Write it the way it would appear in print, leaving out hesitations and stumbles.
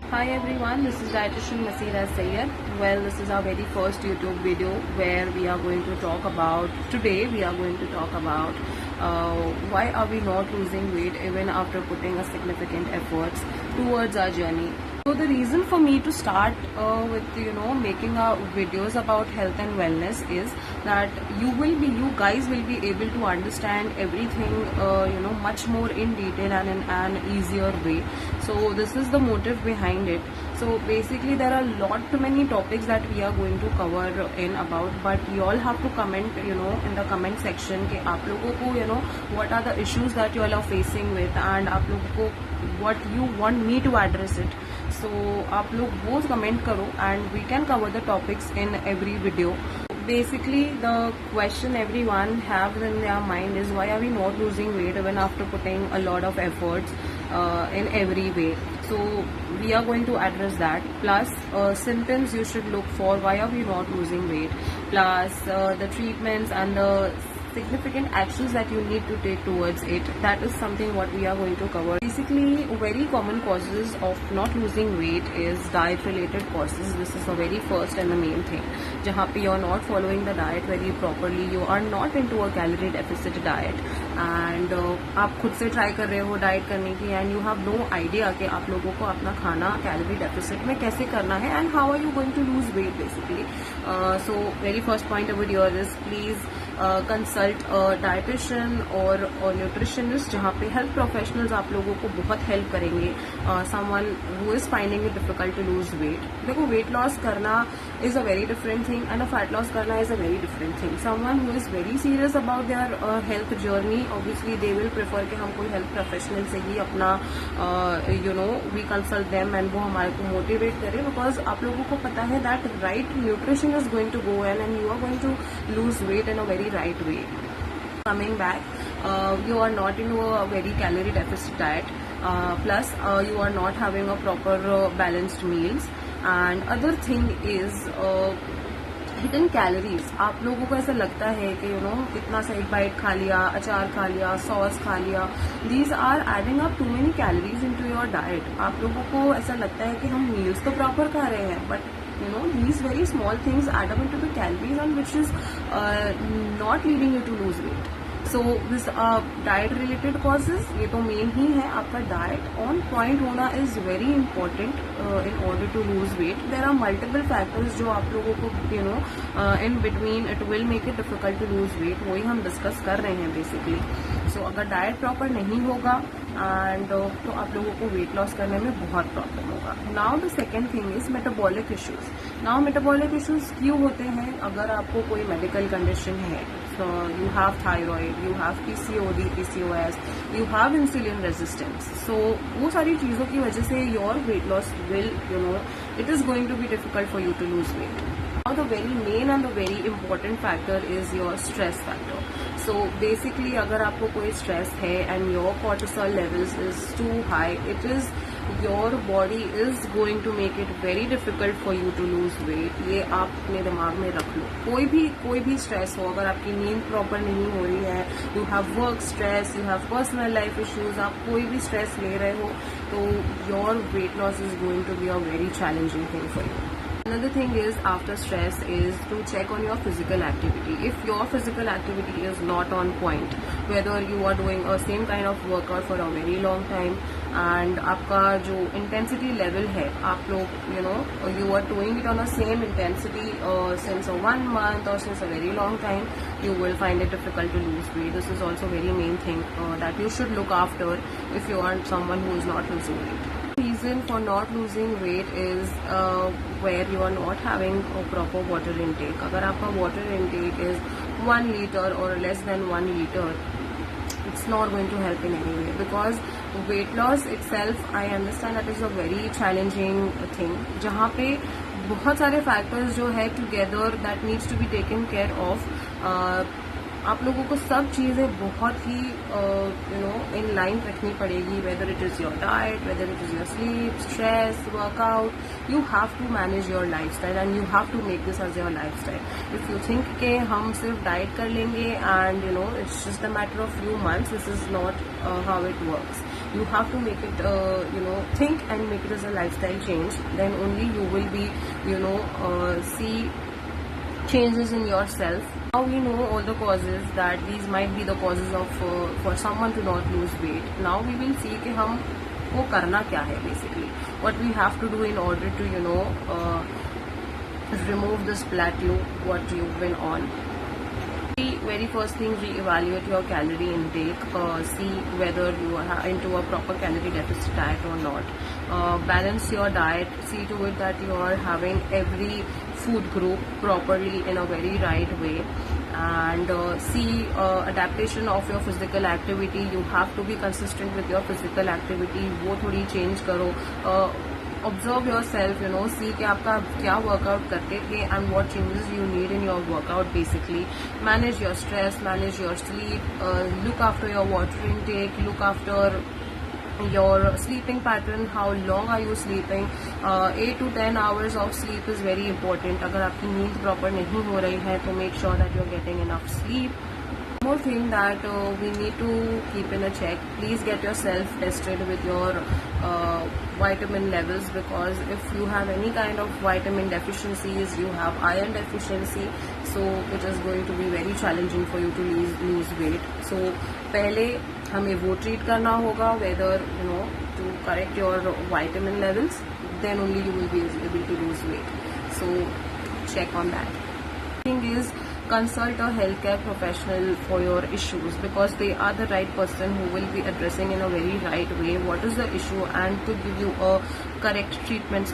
Hi everyone, this is dietitian Masira Sayyed. Well, this is our very first YouTube video where we are going to talk about, today we are going to talk about why are we not losing weight even after putting a significant efforts towards our journey. So the reason for me to start with making videos about health and wellness is that you guys will be able to understand everything much more in detail and in an easier way. So this is the motive behind it. So basically there are too many topics that we are going to cover in about, but you all have to comment in the comment section कि आप लोगों को what are the issues that you all are facing with, and आप लोगों को what you want me to address it. So आप लोग वो कमेंट करो and we can cover the topics in every video. Basically the question everyone have in their mind is why are we not losing weight even after putting a lot of efforts in every way. So we are going to address that, plus symptoms you should look for why are we not losing weight, plus the treatments and the significant actions that you need to take towards it. That is something what we are going to cover. Basically, very common causes of not losing weight is diet related causes. This is the very first and the main thing. जहाँ पे you are not following the diet very properly, you are not into a calorie deficit diet, and आप खुद से try कर रहे हो diet करने की, and you have no idea कि आप लोगों को अपना खाना calorie deficit में कैसे करना है, and how are you going to lose weight basically. So very first point over here is please consult dietitian और न्यूट्रिशनिस्ट, जहाँ पे हेल्थ प्रोफेशनल्स आप लोगों को बहुत हेल्प करेंगे. Someone who is finding it difficult to lose weight. देखो, weight loss करना is a very different thing and fat loss करना is a very different thing. Someone who is very serious about their health journey, obviously they will prefer कि हम कोई health professional से ही अपना we consult them and वो हमारे को motivate करे, बिकॉज आप लोगों को पता है that right nutrition is going to go and you are going to lose weight in a very right way. Coming back, you are not in a very calorie deficit diet, plus you are not having a proper balanced meals, and other thing is hidden calories. आप लोगों को ऐसा लगता है कि कितना सा एक बाइट खा लिया, अचार खा लिया, सॉस खा लिया, these are adding up too many calories into your diet. आप लोगों को ऐसा लगता है कि हम मील्स तो प्रॉपर खा रहे हैं, but these very small things add up into the calories, and which is not leading you to lose weight. So this diet related causes, ये तो मेन ही है. आपका डाइट ऑन पॉइंट होना is very important in order to lose weight. There are multiple factors जो आप लोगों को in between it will make it difficult to lose weight. वही हम डिस्कस कर रहे हैं बेसिकली. सो अगर डाइट प्रॉपर नहीं होगा एंड तो आप लोगों को वेट लॉस करने में बहुत प्रॉब्लम होगा. Now the second thing is metabolic issues. Now metabolic issues क्यों होते हैं? अगर आपको कोई मेडिकल कंडीशन है, you have thyroid, you have PCOD, PCOS, you have insulin resistance. So वो सारी चीजों की वजह से your weight loss will, it is going to be difficult for you to lose weight. Now the very main and the very important factor is your stress factor. So basically अगर आपको कोई stress है and your cortisol levels is too high, it is your body is going to make it very difficult for you to lose weight. ये आप अपने दिमाग में रख लो. कोई भी स्ट्रेस हो, अगर आपकी नींद प्रॉपर नहीं हो रही है, you have work stress, you have personal life issues, आप कोई भी स्ट्रेस ले रहे हो, तो your weight loss is going to be a very challenging thing for you. Another thing is after stress is to check on your physical activity. If your physical activity is not on point, whether you are doing a same kind of workout for a very long time and आपका जो intensity level है, आप लोग you are doing it on the same intensity since a 1 month or since a very long time, you will find it difficult to lose weight. This is also very main thing that you should look after if you are someone who is not losing weight. Reason for not losing weight is where you are not having a proper water intake. अगर आपका water intake is 1 liter or less than 1 liter, it's not going to help in any way, because weight loss itself, I understand that is a very challenging thing, जहाँ पे बहुत सारे factors जो है together that needs to be taken care of. आप लोगों को सब चीज़ें बहुत ही इन लाइन रखनी पड़ेगी, whether it is your diet, whether it is your sleep, stress, workout. You have to manage your lifestyle and you have to make this as your lifestyle. If you think कि हम सिर्फ diet कर लेंगे and it's just a matter of few months, this is not how it works. You have to make it, think and make it as a lifestyle change. Then only you will be, see changes in yourself. Now we know all the causes, that these might be the causes of for someone to not lose weight. Now we will see कि हम वो करना क्या है basically. What we have to do in order to remove this plateau what you've been on. Very first thing, re-evaluate your calorie intake. See whether you are into a proper calorie deficit diet or not. Balance your diet. See to it that you are having every food group properly in a very right way. And see adaptation of your physical activity. You have to be consistent with your physical activity. वो थोड़ी change करो. Observe yourself, see कि आपका क्या workout करते थे and what changes you need in your workout basically. Manage your stress, manage your sleep, look after your water intake, look after your sleeping pattern. How long are you sleeping? 8 to 10 hours of sleep is very important. अगर आपकी नींद proper नहीं हो रही है तो make sure that you're getting enough sleep. More thing that we need to keep in a check, please get yourself tested with your vitamin levels, because if you have any kind of vitamin deficiencies, you have iron deficiency, so it is going to be very challenging for you to lose weight. So पहले हमें वो treat करना होगा, whether to correct your vitamin levels, then only you will be able to lose weight. So check on that. Thing is, consult a healthcare professional for your issues, because they are the right person who will be addressing in a very right way what is the issue and to give you a correct treatment.